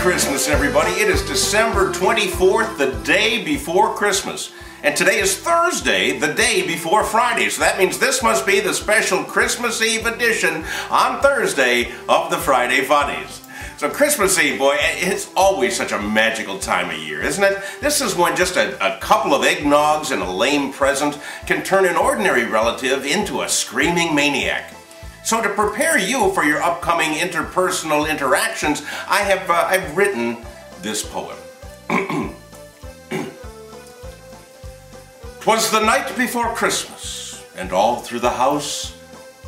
Christmas, everybody. It is December 24th, the day before Christmas. And today is Thursday, the day before Friday. So that means this must be the special Christmas Eve edition on Thursday of the Friday Funnies. So Christmas Eve, boy, it's always such a magical time of year, isn't it? This is when just a couple of eggnogs and a lame present can turn an ordinary relative into a screaming maniac. So to prepare you for your upcoming interpersonal interactions, I've written this poem. 'Twas the night before Christmas, and all through the House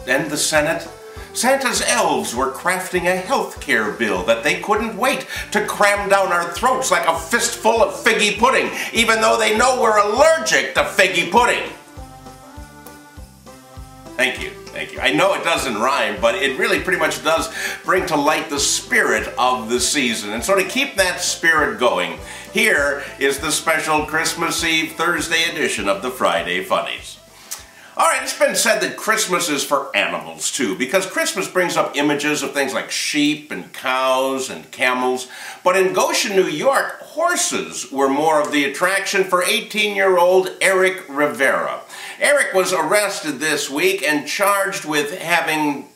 and the Senate, Santa's elves were crafting a health care bill that they couldn't wait to cram down our throats like a fistful of figgy pudding, even though they know we're allergic to figgy pudding. Thank you. Thank you. I know it doesn't rhyme, but it really pretty much does bring to light the spirit of the season. And so to keep that spirit going, here is the special Christmas Eve Thursday edition of the Friday Funnies. Alright, it's been said that Christmas is for animals too, because Christmas brings up images of things like sheep and cows and camels. But in Goshen, New York, horses were more of the attraction for 18-year-old Eric Rivera. Eric was arrested this week and charged with having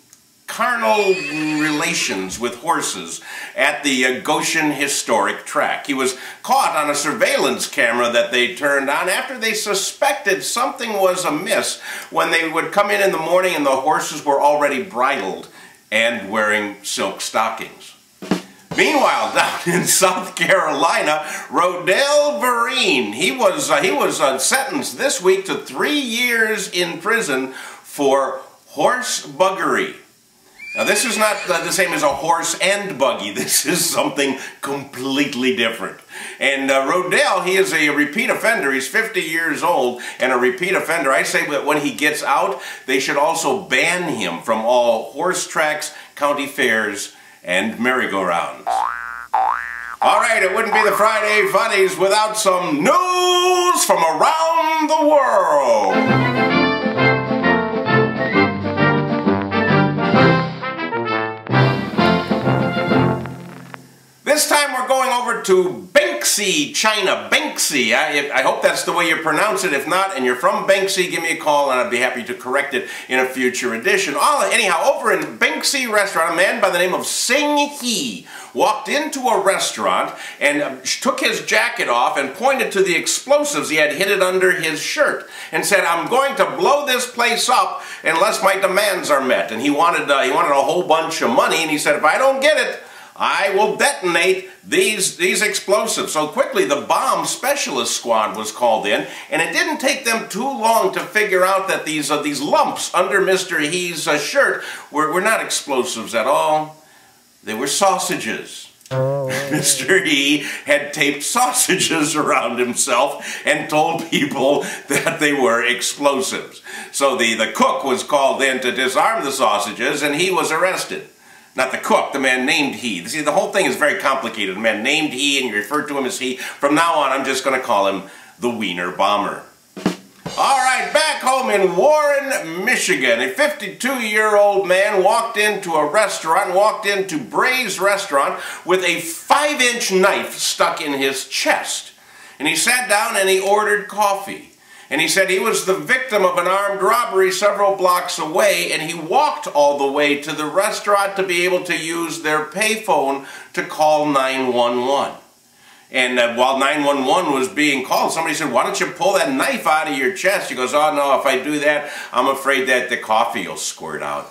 carnal relations with horses at the Goshen Historic Track. He was caught on a surveillance camera that they turned on after they suspected something was amiss when they would come in the morning and the horses were already bridled and wearing silk stockings. Meanwhile, down in South Carolina, Dale Irvin, he was sentenced this week to 3 years in prison for horse buggery. Now, this is not the same as a horse and buggy. This is something completely different. And Rodale, he is a repeat offender. He's 50 years old and a repeat offender. I say that when he gets out, they should also ban him from all horse tracks, county fairs, and merry-go-rounds. All right, it wouldn't be the Friday Funnies without some news from around the world. This time we're going over to Banksy, China. Banksy. I hope that's the way you pronounce it. If not, and you're from Banksy, give me a call and I'd be happy to correct it in a future edition. Anyhow, over in Banksy restaurant, a man by the name of Sing He walked into a restaurant and took his jacket off and pointed to the explosives he had hidden under his shirt and said, "I'm going to blow this place up unless my demands are met." And he wanted a whole bunch of money, and he said, "If I don't get it, I will detonate these explosives." So quickly the bomb specialist squad was called in, and it didn't take them too long to figure out that these lumps under Mr. He's shirt were not explosives at all. They were sausages. Mr. He had taped sausages around himself and told people that they were explosives. So the cook was called in to disarm the sausages, and he was arrested. Not the cook, the man named He. See, the whole thing is very complicated. The man named He, and you refer to him as He. From now on, I'm just going to call him the Wiener Bomber. All right, back home in Warren, Michigan, a 52-year-old man walked into Bray's restaurant with a 5-inch knife stuck in his chest. And he sat down and he ordered coffee. And he said he was the victim of an armed robbery several blocks away, and he walked all the way to the restaurant to be able to use their payphone to call 911. And while 911 was being called, somebody said, "Why don't you pull that knife out of your chest?" He goes, "Oh no, if I do that, I'm afraid that the coffee will squirt out."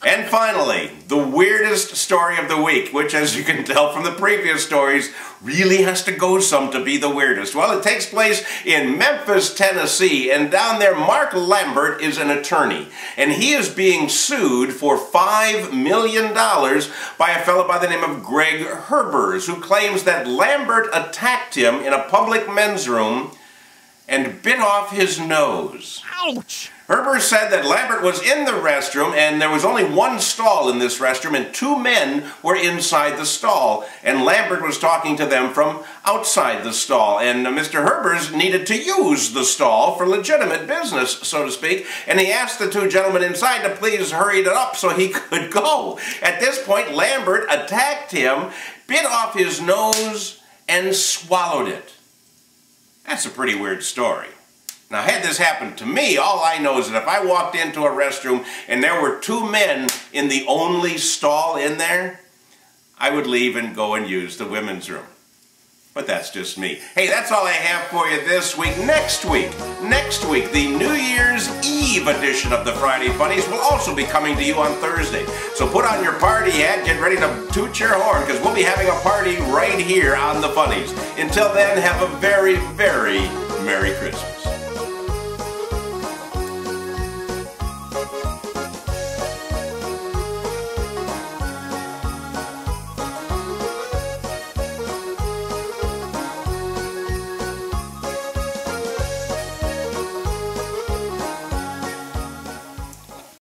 And finally, the weirdest story of the week, which, as you can tell from the previous stories, really has to go some to be the weirdest. Well, it takes place in Memphis, Tennessee, and down there, Mark Lambert is an attorney, and he is being sued for $5 million by a fellow by the name of Greg Herbers, who claims that Lambert attacked him in a public men's room and bit off his nose. Ouch! Herbers said that Lambert was in the restroom, and there was only one stall in this restroom, and 2 men were inside the stall, and Lambert was talking to them from outside the stall, and Mr. Herbers needed to use the stall for legitimate business, so to speak, and he asked the 2 gentlemen inside to please hurry it up so he could go. At this point, Lambert attacked him, bit off his nose and swallowed it. That's a pretty weird story. Now, had this happened to me, all I know is that if I walked into a restroom and there were two men in the only stall in there, I would leave and go and use the women's room. But that's just me. Hey, that's all I have for you this week. Next week, the New Year's Eve edition of the Friday Funnies will also be coming to you on Thursday. So put on your party hat, get ready to toot your horn, because we'll be having a party right here on the Funnies. Until then, have a very, very Merry Christmas.